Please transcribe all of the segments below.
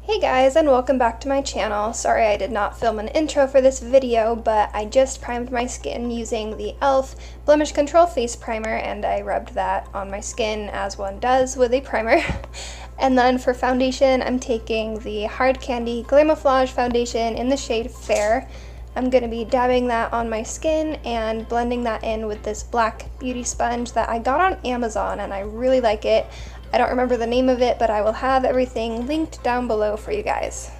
Hey guys, and welcome back to my channel. Sorry I did not film an intro for this video, but I just primed my skin using the e.l.f. Blemish Control Face Primer, and I rubbed that on my skin as one does with a primer. And then for foundation, I'm taking the Hard Candy Glamouflage foundation in the shade Fair. I'm going to be dabbing that on my skin and blending that in with this black beauty sponge that I got on Amazon, and I really like it. I don't remember the name of it, but I will have everything linked down below for you guys.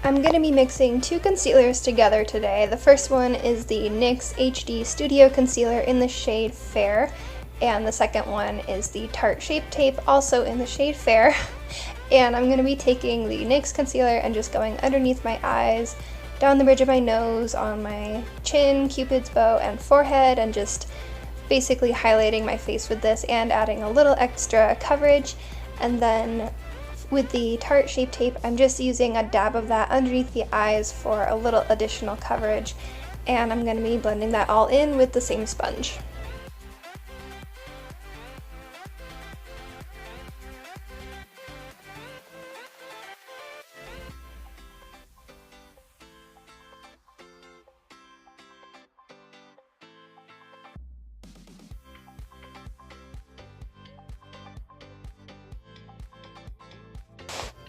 I'm going to be mixing two concealers together today. The first one is the NYX HD Studio Concealer in the shade Fair, and the second one is the Tarte Shape Tape, also in the shade Fair. And I'm going to be taking the NYX concealer and just going underneath my eyes, down the bridge of my nose, on my chin, cupid's bow, and forehead, and just basically highlighting my face with this and adding a little extra coverage. And then with the Tarte Shape Tape, I'm just using a dab of that underneath the eyes for a little additional coverage, and I'm going to be blending that all in with the same sponge.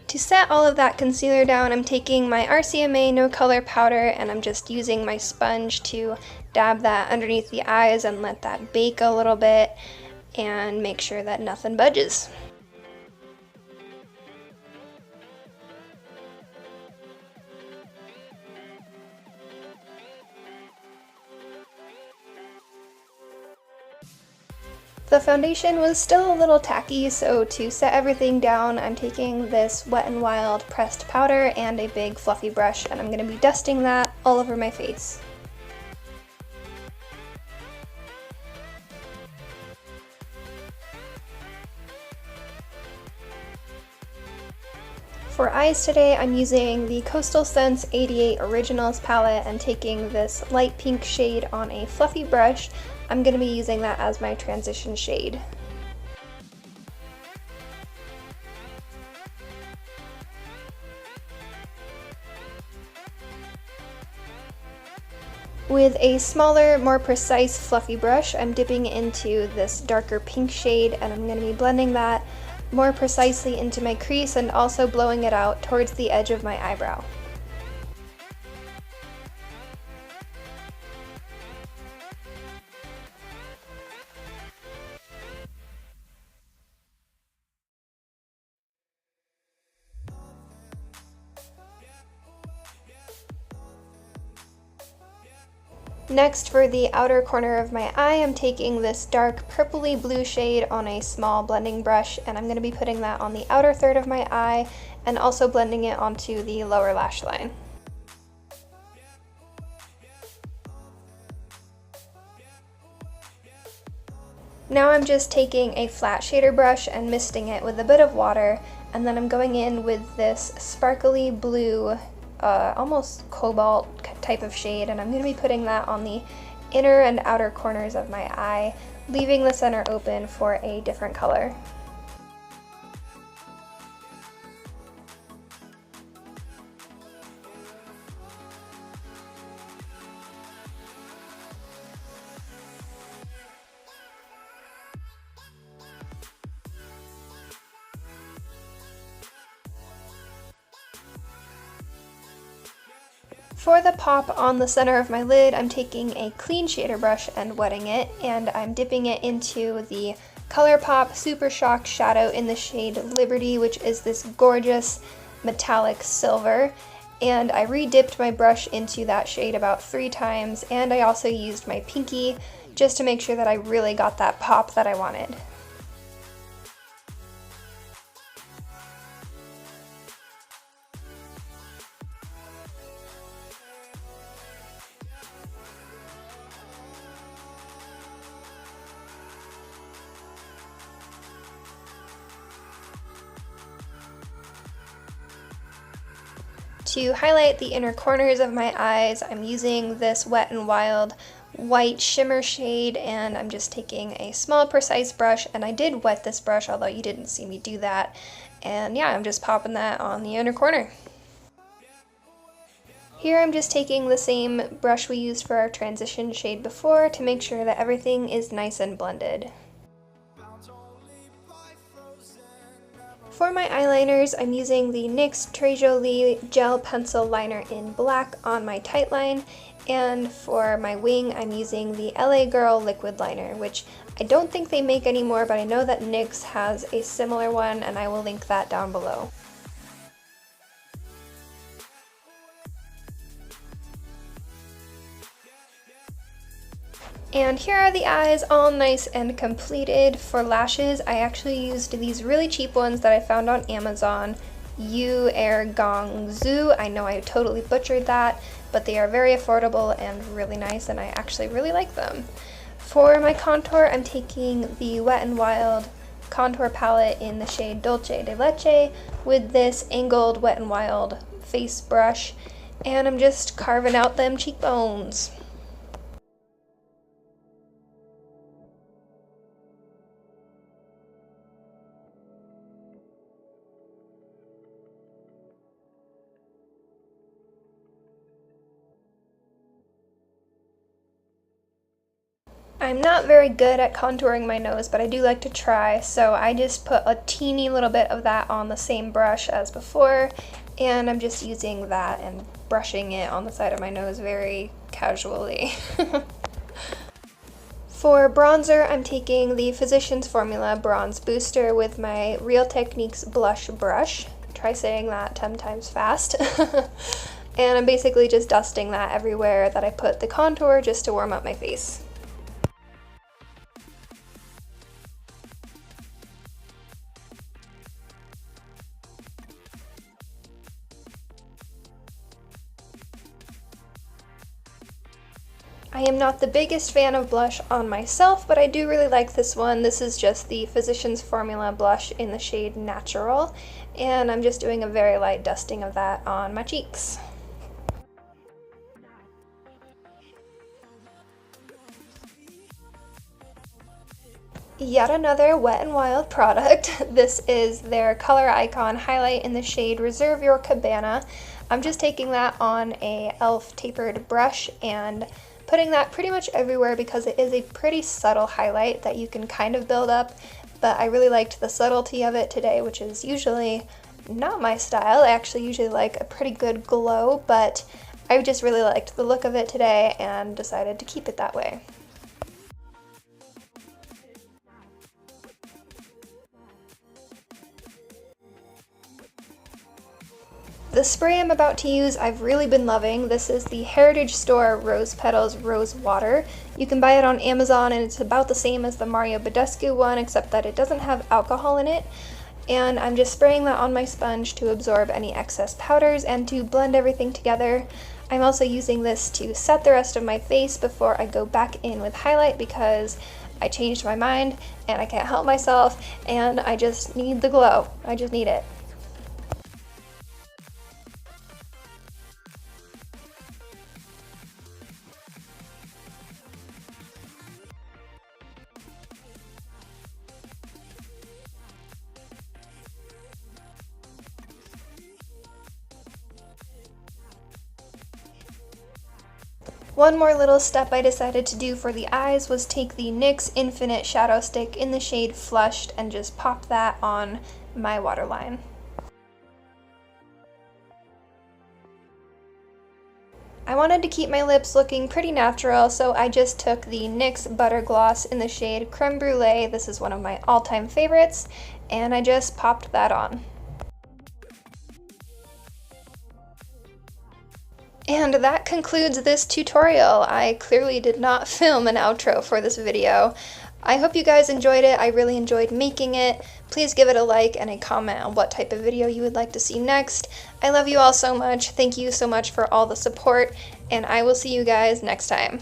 To set all of that concealer down, I'm taking my RCMA No Color powder, and I'm just using my sponge to dab that underneath the eyes and let that bake a little bit and make sure that nothing budges. The foundation was still a little tacky, so to set everything down, I'm taking this Wet n Wild pressed powder and a big fluffy brush, and I'm going to be dusting that all over my face. For eyes today, I'm using the Coastal Scents 88 Originals palette and taking this light pink shade on a fluffy brush. I'm going to be using that as my transition shade. With a smaller, more precise fluffy brush, I'm dipping into this darker pink shade, and I'm going to be blending that more precisely into my crease and also blowing it out towards the edge of my eyebrow. Next, for the outer corner of my eye, I'm taking this dark purpley blue shade on a small blending brush, and I'm going to be putting that on the outer third of my eye and also blending it onto the lower lash line. Now I'm just taking a flat shader brush and misting it with a bit of water, and then I'm going in with this sparkly blue, almost cobalt type of shade, and I'm going to be putting that on the inner and outer corners of my eye, leaving the center open for a different color. For the pop on the center of my lid, I'm taking a clean shader brush and wetting it, and I'm dipping it into the ColourPop Super Shock Shadow in the shade Liberty, which is this gorgeous metallic silver. And I re-dipped my brush into that shade about 3 times, and I also used my pinky just to make sure that I really got that pop that I wanted. To highlight the inner corners of my eyes, I'm using this Wet n Wild white shimmer shade, and I'm just taking a small precise brush, and I did wet this brush, although you didn't see me do that. And yeah, I'm just popping that on the inner corner. Here I'm just taking the same brush we used for our transition shade before to make sure that everything is nice and blended. For my eyeliners, I'm using the NYX Très Jolie Gel Pencil Liner in black on my tight line, and for my wing I'm using the LA Girl Liquid Liner, which I don't think they make anymore, but I know that NYX has a similar one, and I will link that down below. And here are the eyes all nice and completed. For lashes, I actually used these really cheap ones that I found on Amazon. Yu Er Gong Zhu. I know I totally butchered that, but they are very affordable and really nice, and I actually really like them. For my contour, I'm taking the Wet n Wild contour palette in the shade Dolce de Leche with this angled Wet n Wild face brush, and I'm just carving out them cheekbones. I'm not very good at contouring my nose, but I do like to try, so I just put a teeny little bit of that on the same brush as before, and I'm just using that and brushing it on the side of my nose very casually. For bronzer, I'm taking the Physicians Formula Bronze Booster with my Real Techniques blush brush. Try saying that 10 times fast. And I'm basically just dusting that everywhere that I put the contour just to warm up my face. I am not the biggest fan of blush on myself, but I do really like this one. This is just the Physicians Formula blush in the shade Natural, and I'm just doing a very light dusting of that on my cheeks. Yet another Wet n Wild product. This is their Color Icon highlight in the shade Reserve Your Cabana. I'm just taking that on a e.l.f. tapered brush and putting that pretty much everywhere because it is a pretty subtle highlight that you can kind of build up, but I really liked the subtlety of it today, which is usually not my style. I actually usually like a pretty good glow, but I just really liked the look of it today and decided to keep it that way. The spray I'm about to use I've really been loving. This is the Heritage Store Rose Petals Rose Water. You can buy it on Amazon, and it's about the same as the Mario Badescu one, except that it doesn't have alcohol in it. And I'm just spraying that on my sponge to absorb any excess powders and to blend everything together. I'm also using this to set the rest of my face before I go back in with highlight because I changed my mind and I can't help myself and I just need the glow. I just need it. One more little step I decided to do for the eyes was take the NYX Infinite Shadow Stick in the shade Flushed and just pop that on my waterline. I wanted to keep my lips looking pretty natural, so I just took the NYX Butter Gloss in the shade Creme Brulee. This is one of my all-time favorites, and I just popped that on. And that concludes this tutorial. I clearly did not film an outro for this video. I hope you guys enjoyed it. I really enjoyed making it. Please give it a like and a comment on what type of video you would like to see next. I love you all so much. Thank you so much for all the support, and I will see you guys next time.